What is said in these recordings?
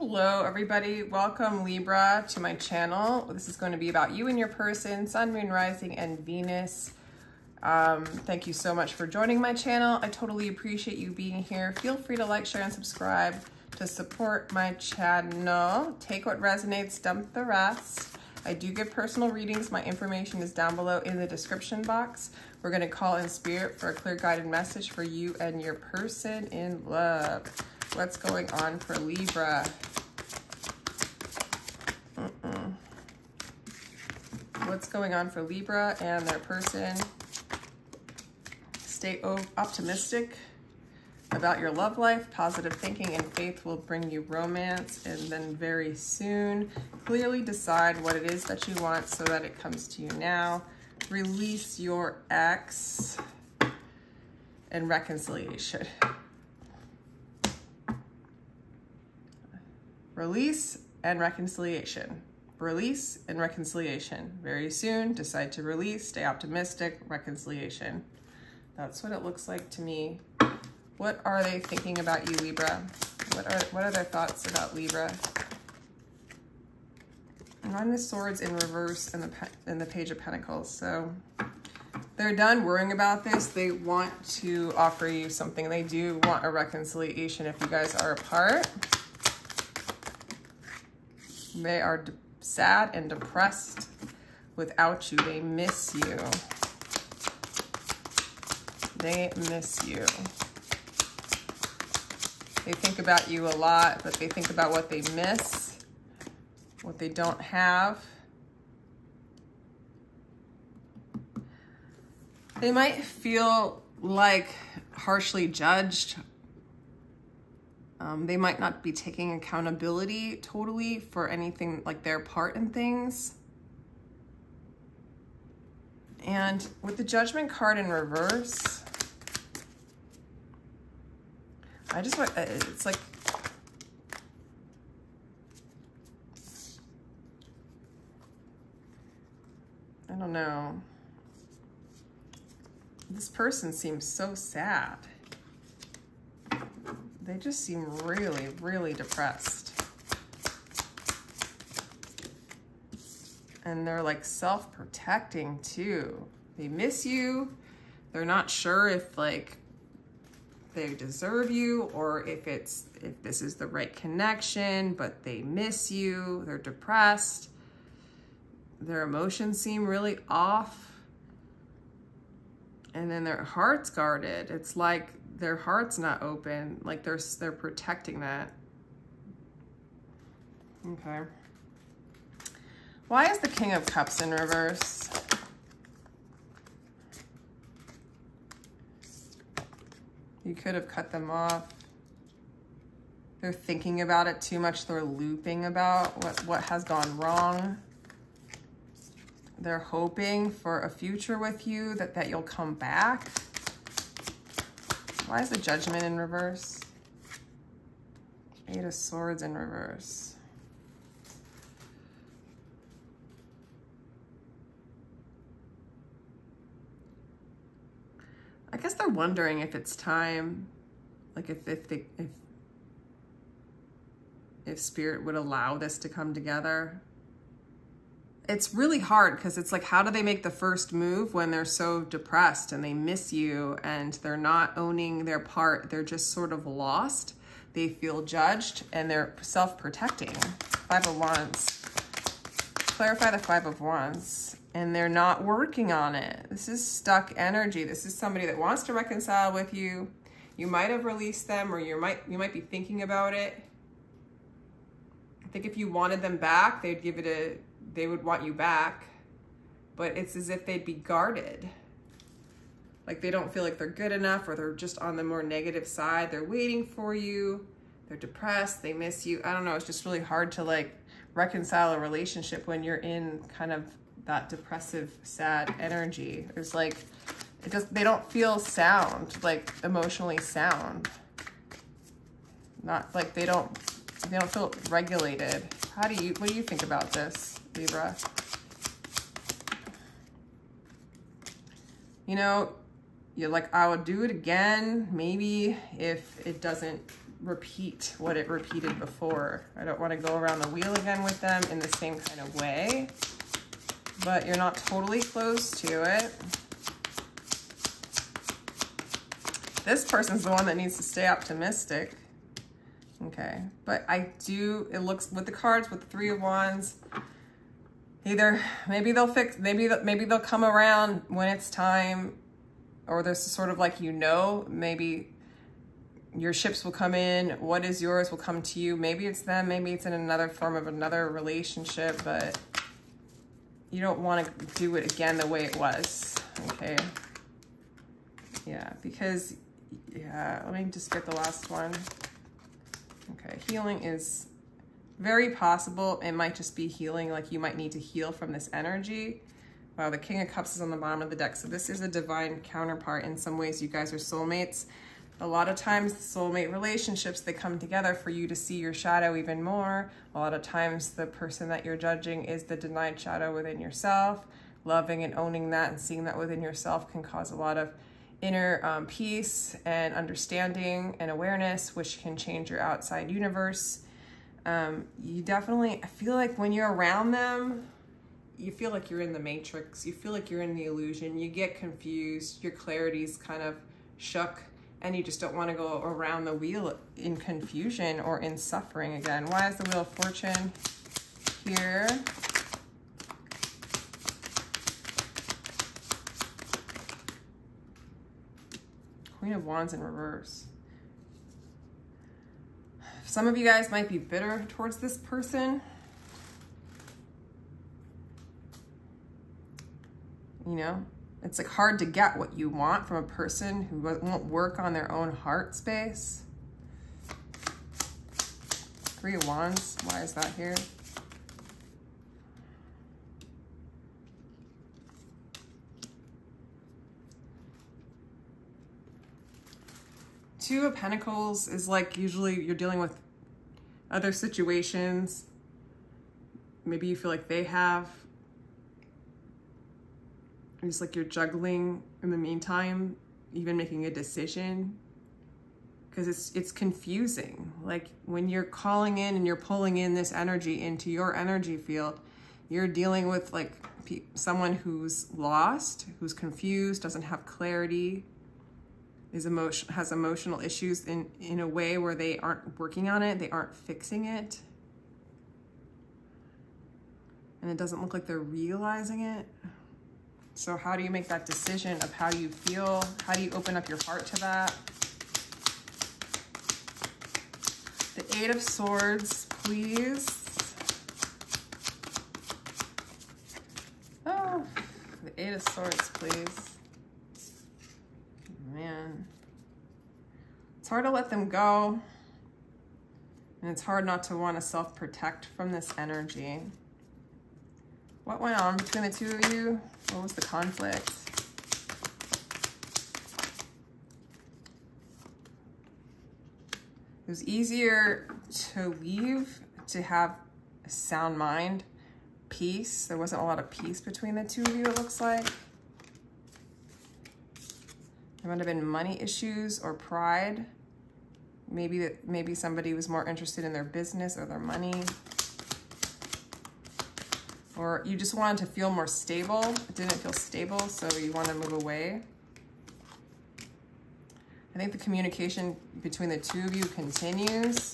Hello everybody, welcome Libra to my channel. This is going to be about you and your person, Sun, Moon, Rising, and Venus. Thank you so much for joining my channel. I totally appreciate you being here. Feel free to like, share, and subscribe to support my channel. Take what resonates, dump the rest. I do give personal readings. My information is down below in the description box. We're going to call in spirit for a clear guided message for you and your person in love. What's going on for Libra? What's going on for Libra and their person? Stay optimistic about your love life. Positive thinking and faith will bring you romance. And then very soon, clearly decide what it is that you want so that it comes to you now. Release your ex and reconciliation. Release and reconciliation. Release and reconciliation. Very soon, decide to release, stay optimistic, reconciliation. That's what it looks like to me. What are they thinking about you, Libra? What are their thoughts about Libra? Nine of Swords in reverse and the Page of Pentacles. So they're done worrying about this. They want to offer you something. They do want a reconciliation if you guys are apart. They are sad and depressed without you. They miss you. They miss you. They think about you a lot, but they think about what they miss, what they don't have. They might feel like harshly judged. They might not be taking accountability totally for anything, like their part in things. And with the Judgment card in reverse, I just want, it's like, I don't know. This person seems so sad. They just seem really, really depressed. And they're like self-protecting too. They miss you. They're not sure if like they deserve you or if this is the right connection, but they miss you. They're depressed. Their emotions seem really off. And then their heart's guarded. It's like their heart's not open, like they're protecting that. Okay. Why is the King of Cups in reverse? You could have cut them off. They're thinking about it too much. They're looping about what has gone wrong. They're hoping for a future with you, that you'll come back. Why is the Judgment in reverse? Eight of Swords in reverse. I guess they're wondering if it's time, like if Spirit would allow this to come together. It's really hard because it's like, how do they make the first move when they're so depressed and they miss you and they're not owning their part? They're just sort of lost. They feel judged and they're self-protecting. Five of Wands. Clarify the Five of Wands. And they're not working on it. This is stuck energy. This is somebody that wants to reconcile with you. You might have released them, or you might be thinking about it. I think if you wanted them back, they would want you back, but it's as if they'd be guarded. Like they don't feel like they're good enough, or they're just on the more negative side. They're waiting for you. They're depressed. They miss you. I don't know. It's just really hard to like reconcile a relationship when you're in kind of that depressive, sad energy. There's like, they don't feel sound, like emotionally sound. Not like they don't feel regulated. What do you think about this, Libra? You know, you're like, I would do it again, maybe if it doesn't repeat what it repeated before. I don't want to go around the wheel again with them in the same kind of way, but you're not totally close to it. This person's the one that needs to stay optimistic. Okay, but it looks with the cards, with the Three of Wands, either maybe they'll fix, maybe they'll come around when it's time, or there's sort of like, maybe your ships will come in, what is yours will come to you. Maybe it's them, maybe it's in another form of another relationship, but you don't want to do it again the way it was, okay? Yeah, because, yeah, let me just get the last one. Okay, healing is very possible. It might just be healing, like you might need to heal from this energy. Wow, the King of Cups is on the bottom of the deck. So this is a divine counterpart. In some ways, you guys are soulmates. A lot of times, soulmate relationships, they come together for you to see your shadow even more. A lot of times, the person that you're judging is the denied shadow within yourself. Loving and owning that and seeing that within yourself can cause a lot of inner peace and understanding and awareness, which can change your outside universe. You definitely, I feel like when you're around them, you feel like you're in the matrix. You feel like you're in the illusion. You get confused. Your clarity's kind of shook, and you just don't want to go around the wheel in confusion or in suffering again. Why is the Wheel of Fortune here? Queen of Wands in reverse. Some of you guys might be bitter towards this person. You know, it's like hard to get what you want from a person who won't work on their own heart space. Three of Wands, why is that here? Two of Pentacles is like, usually you're dealing with other situations. Maybe you feel like they have. It's like you're juggling in the meantime, even making a decision, because it's confusing. Like when you're calling in and you're pulling in this energy into your energy field, you're dealing with like someone who's lost, who's confused, doesn't have clarity, has emotional issues in a way where they aren't working on it, they aren't fixing it. And it doesn't look like they're realizing it. So how do you make that decision of how you feel? How do you open up your heart to that? The Eight of Swords, please. Oh, the Eight of Swords, please. Man. It's hard to let them go. And it's hard not to want to self-protect from this energy. What went on between the two of you? What was the conflict? It was easier to leave, to have a sound mind, peace. There wasn't a lot of peace between the two of you, it looks like. There might have been money issues or pride. Maybe somebody was more interested in their business or their money. Or you just wanted to feel more stable. It didn't feel stable, so you want to move away. I think the communication between the two of you continues.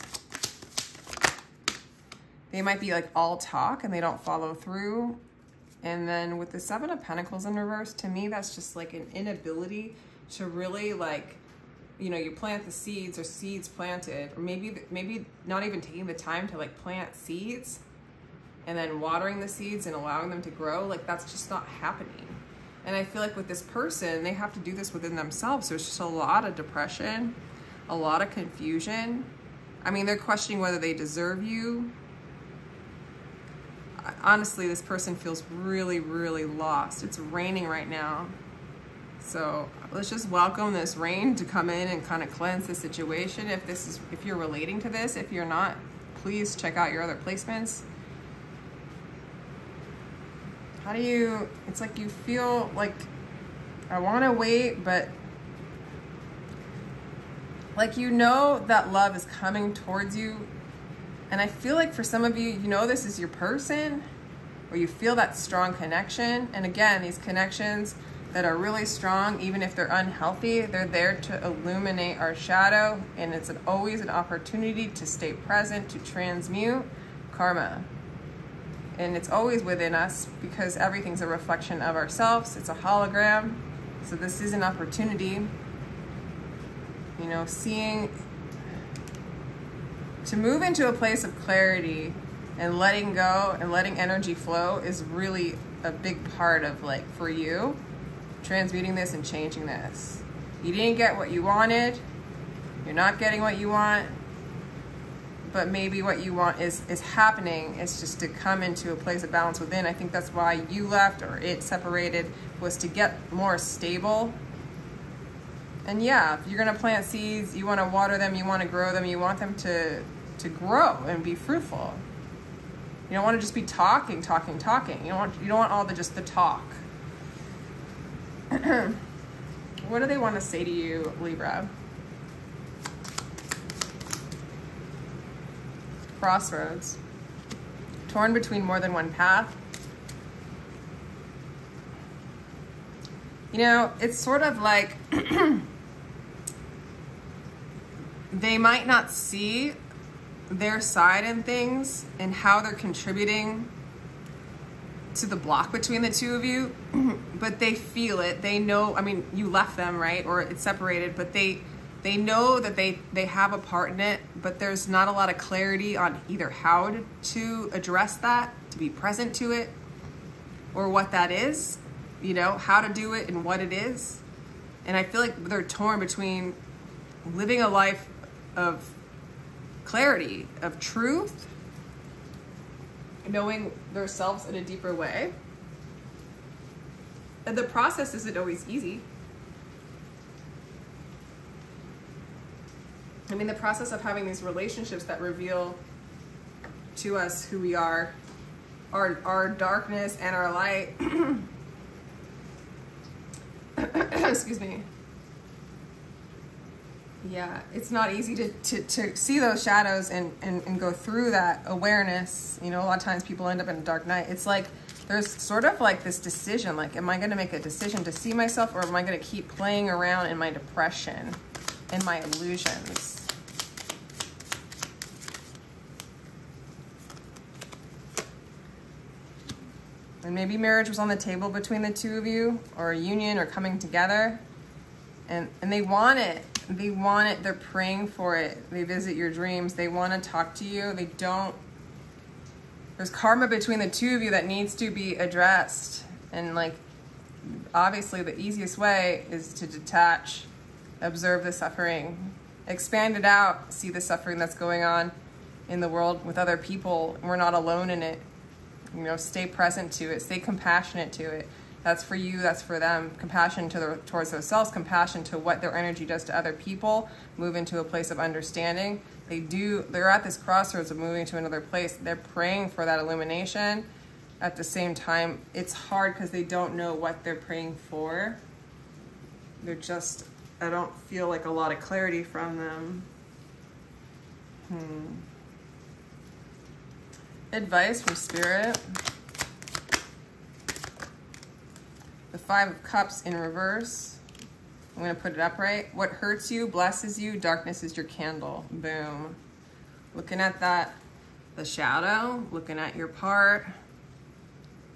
They might be like all talk and they don't follow through. And then with the Seven of Pentacles in reverse, to me, that's just like an inability to really like, you know, you plant the seeds or seeds planted, or maybe not even taking the time to like plant seeds and then watering the seeds and allowing them to grow. Like that's just not happening. And I feel like with this person, they have to do this within themselves. There's just a lot of depression, a lot of confusion. I mean, they're questioning whether they deserve you. Honestly, this person feels really, really lost. It's raining right now. So let's just welcome this rain to come in and kind of cleanse the situation. If you're relating to this, if you're not, please check out your other placements. How do you, it's like you feel like, I want to wait, but like, you know that love is coming towards you. And I feel like for some of you, you know this is your person, or you feel that strong connection. And again, these connections that are really strong, even if they're unhealthy, they're there to illuminate our shadow. And it's always an opportunity to stay present, to transmute karma. And it's always within us, because everything's a reflection of ourselves. It's a hologram. So this is an opportunity, you know, to move into a place of clarity and letting go and letting energy flow is really a big part of, like, for you, transmuting this and changing this. You didn't get what you wanted. You're not getting what you want. But maybe what you want is happening. It's just to come into a place of balance within. I think that's why you left, or it separated, was to get more stable. And yeah, if you're gonna plant seeds, you wanna water them, you wanna grow them, you want them to grow and be fruitful. You don't wanna just be talking. You don't want all just the talk. What do they wanna say to you, Libra? Crossroads. Torn between more than one path. You know, it's sort of like they might not see their side in things and how they're contributing to the block between the two of you, but they feel it. They know, I mean, you left them, right? Or it's separated, but they know that they have a part in it, but there's not a lot of clarity on either how to address that, to be present to it, or what that is, you know, how to do it and what it is. And I feel like they're torn between living a life of clarity, of truth, knowing themselves in a deeper way. And the process isn't always easy. I mean, the process of having these relationships that reveal to us who we are, our darkness and our light. Excuse me. Yeah, it's not easy to see those shadows and go through that awareness. You know, a lot of times people end up in a dark night. It's like there's sort of like this decision, like, am I going to make a decision to see myself, or am I going to keep playing around in my depression and my illusions? And maybe marriage was on the table between the two of you, or a union, or coming together. And they want it. They want it. They're praying for it. They visit your dreams. They want to talk to you. They don't. There's karma between the two of you that needs to be addressed. And, like, obviously the easiest way is to detach, observe the suffering, expand it out, see the suffering that's going on in the world with other people. We're not alone in it. You know, stay present to it, stay compassionate to it. That's for you, that's for them. Compassion towards themselves, compassion to what their energy does to other people. Move into a place of understanding. They're at this crossroads of moving to another place. They're praying for that illumination. At the same time, it's hard because they don't know what they're praying for. I don't feel like a lot of clarity from them. Advice from Spirit. The Five of Cups in reverse. I'm going to put it upright. What hurts you blesses you. Darkness is your candle. Boom. Looking at that, the shadow, looking at your part,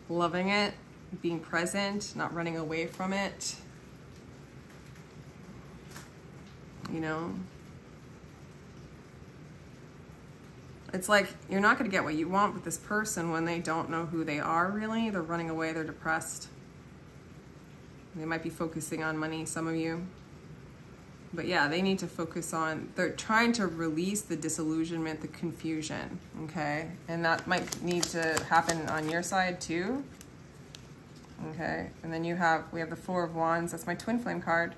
loving it, being present, not running away from it. You know? It's like you're not going to get what you want with this person when they don't know who they are, really. They're running away. They're depressed. They might be focusing on money, some of you. But yeah, they need to focus on, they're trying to release the disillusionment, the confusion, okay? And that might need to happen on your side too. Okay, and then we have the Four of Wands. That's my twin flame card.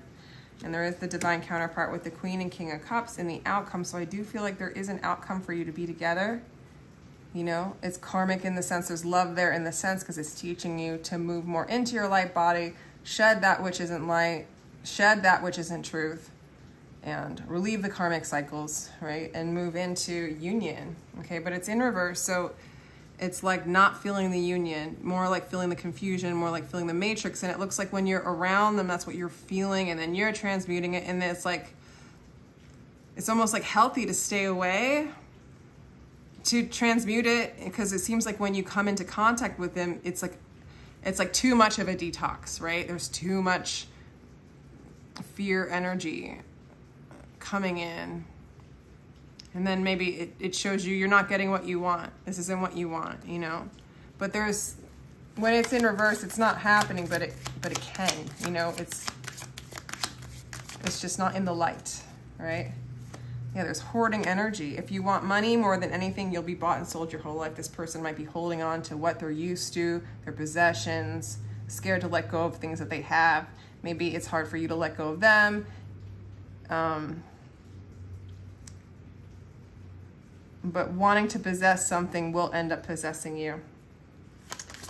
And there is the divine counterpart with the Queen and King of Cups in the outcome. So I do feel like there is an outcome for you to be together. You know, it's karmic in the sense, there's love there in the sense, because it's teaching you to move more into your light body, shed that which isn't light, shed that which isn't truth, and relieve the karmic cycles, right? And move into union, okay? But it's in reverse, so it's like not feeling the union, more like feeling the confusion, more like feeling the matrix. And it looks like when you're around them, that's what you're feeling, and then you're transmuting it. And it's like, it's almost like healthy to stay away, to transmute it, because it seems like when you come into contact with them, it's like too much of a detox, right? There's too much fear energy coming in. And then maybe it shows you you're not getting what you want. This isn't what you want, you know? But there's, when it's in reverse, it's not happening, but it can, you know? It's just not in the light, right? Yeah, there's hoarding energy. If you want money more than anything, you'll be bought and sold your whole life. This person might be holding on to what they're used to, their possessions, scared to let go of things that they have. Maybe it's hard for you to let go of them. But wanting to possess something will end up possessing you.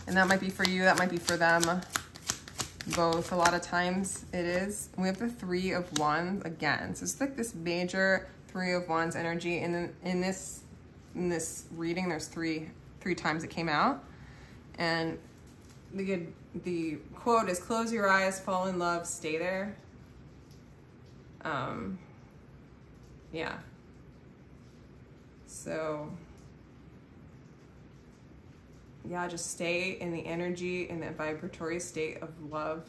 And that might be for you, that might be for them. Both, a lot of times it is. We have the Three of Wands again. So it's like this major Three of Wands energy. And then in this reading, there's three times it came out. And the quote is, close your eyes, fall in love, stay there. Yeah. So, yeah, just stay in the energy, in that vibratory state of love,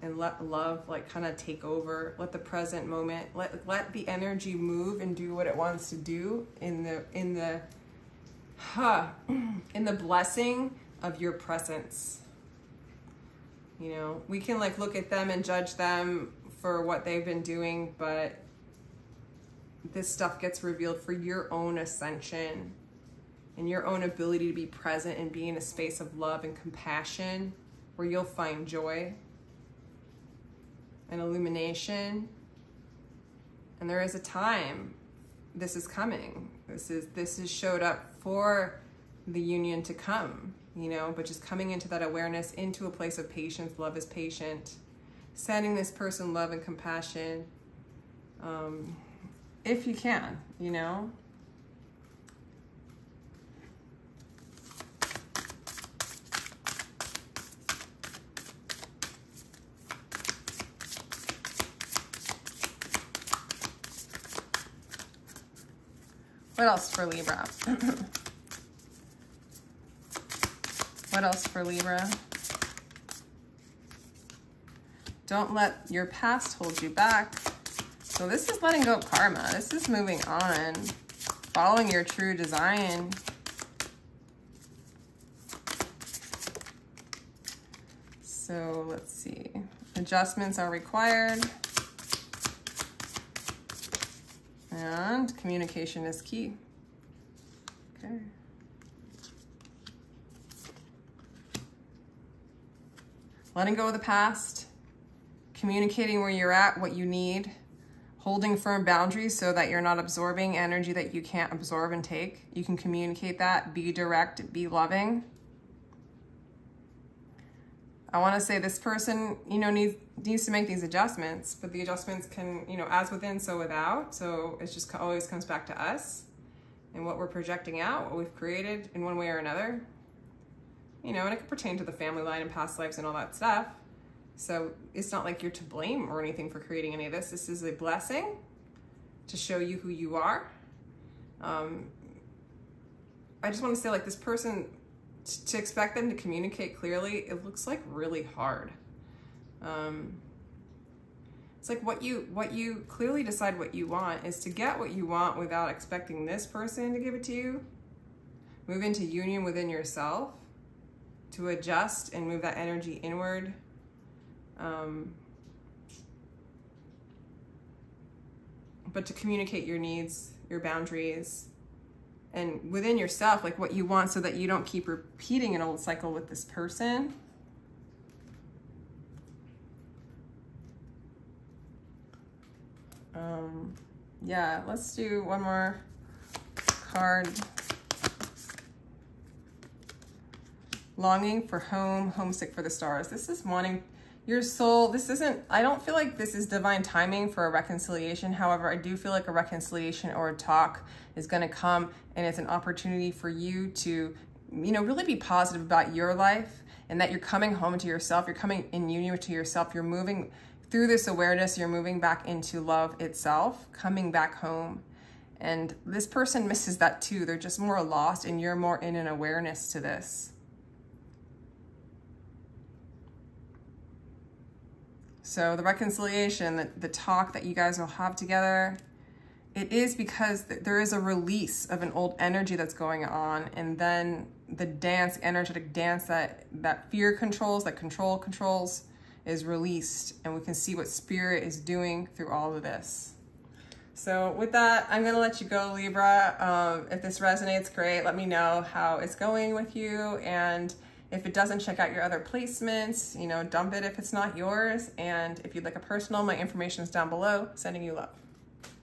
and let love like kind of take over. Let the present moment, let the energy move and do what it wants to do in the blessing of your presence. You know, we can like look at them and judge them for what they've been doing, but this stuff gets revealed for your own ascension and your own ability to be present and be in a space of love and compassion where you'll find joy and illumination. And there is a time this is coming. This is showed up for the union to come, you know, but just coming into that awareness, into a place of patience. Love is patient. Sending this person love and compassion. If you can, you know. What else for Libra? What else for Libra? Don't let your past hold you back. So this is letting go of karma. This is moving on, following your true design. So let's see. Adjustments are required. And communication is key. Okay. Letting go of the past, communicating where you're at, what you need, holding firm boundaries so that you're not absorbing energy that you can't absorb and take. You can communicate that, be direct, be loving. I want to say this person, you know, needs to make these adjustments, but the adjustments can, you know, as within, so without. So it just always comes back to us and what we're projecting out, what we've created in one way or another. You know, and it could pertain to the family line and past lives and all that stuff. So it's not like you're to blame or anything for creating any of this. This is a blessing to show you who you are. I just want to say, like, this person, to expect them to communicate clearly, it looks like really hard. It's like what you clearly decide what you want is to get what you want without expecting this person to give it to you. Move into union within yourself to adjust and move that energy inward. But to communicate your needs, your boundaries, and within yourself, like what you want, so that you don't keep repeating an old cycle with this person. Yeah, let's do one more card. Longing for home, homesick for the stars. This is wanting Your soul, this isn't, I don't feel like this is divine timing for a reconciliation. However, I do feel like a reconciliation or a talk is going to come, and it's an opportunity for you to, you know, really be positive about your life, and that you're coming home to yourself. You're coming in union to yourself. You're moving through this awareness. You're moving back into love itself, coming back home. And this person misses that too. They're just more lost, and you're more in an awareness to this. So the reconciliation, the talk that you guys will have together, it is because there is a release of an old energy that's going on. And then the dance, energetic dance that fear controls, that control controls, is released. And we can see what spirit is doing through all of this. So with that, I'm going to let you go, Libra. If this resonates, great. Let me know how it's going with you. And if it doesn't, check out your other placements, you know, dump it if it's not yours. And if you'd like a personal, my information is down below. Sending you love.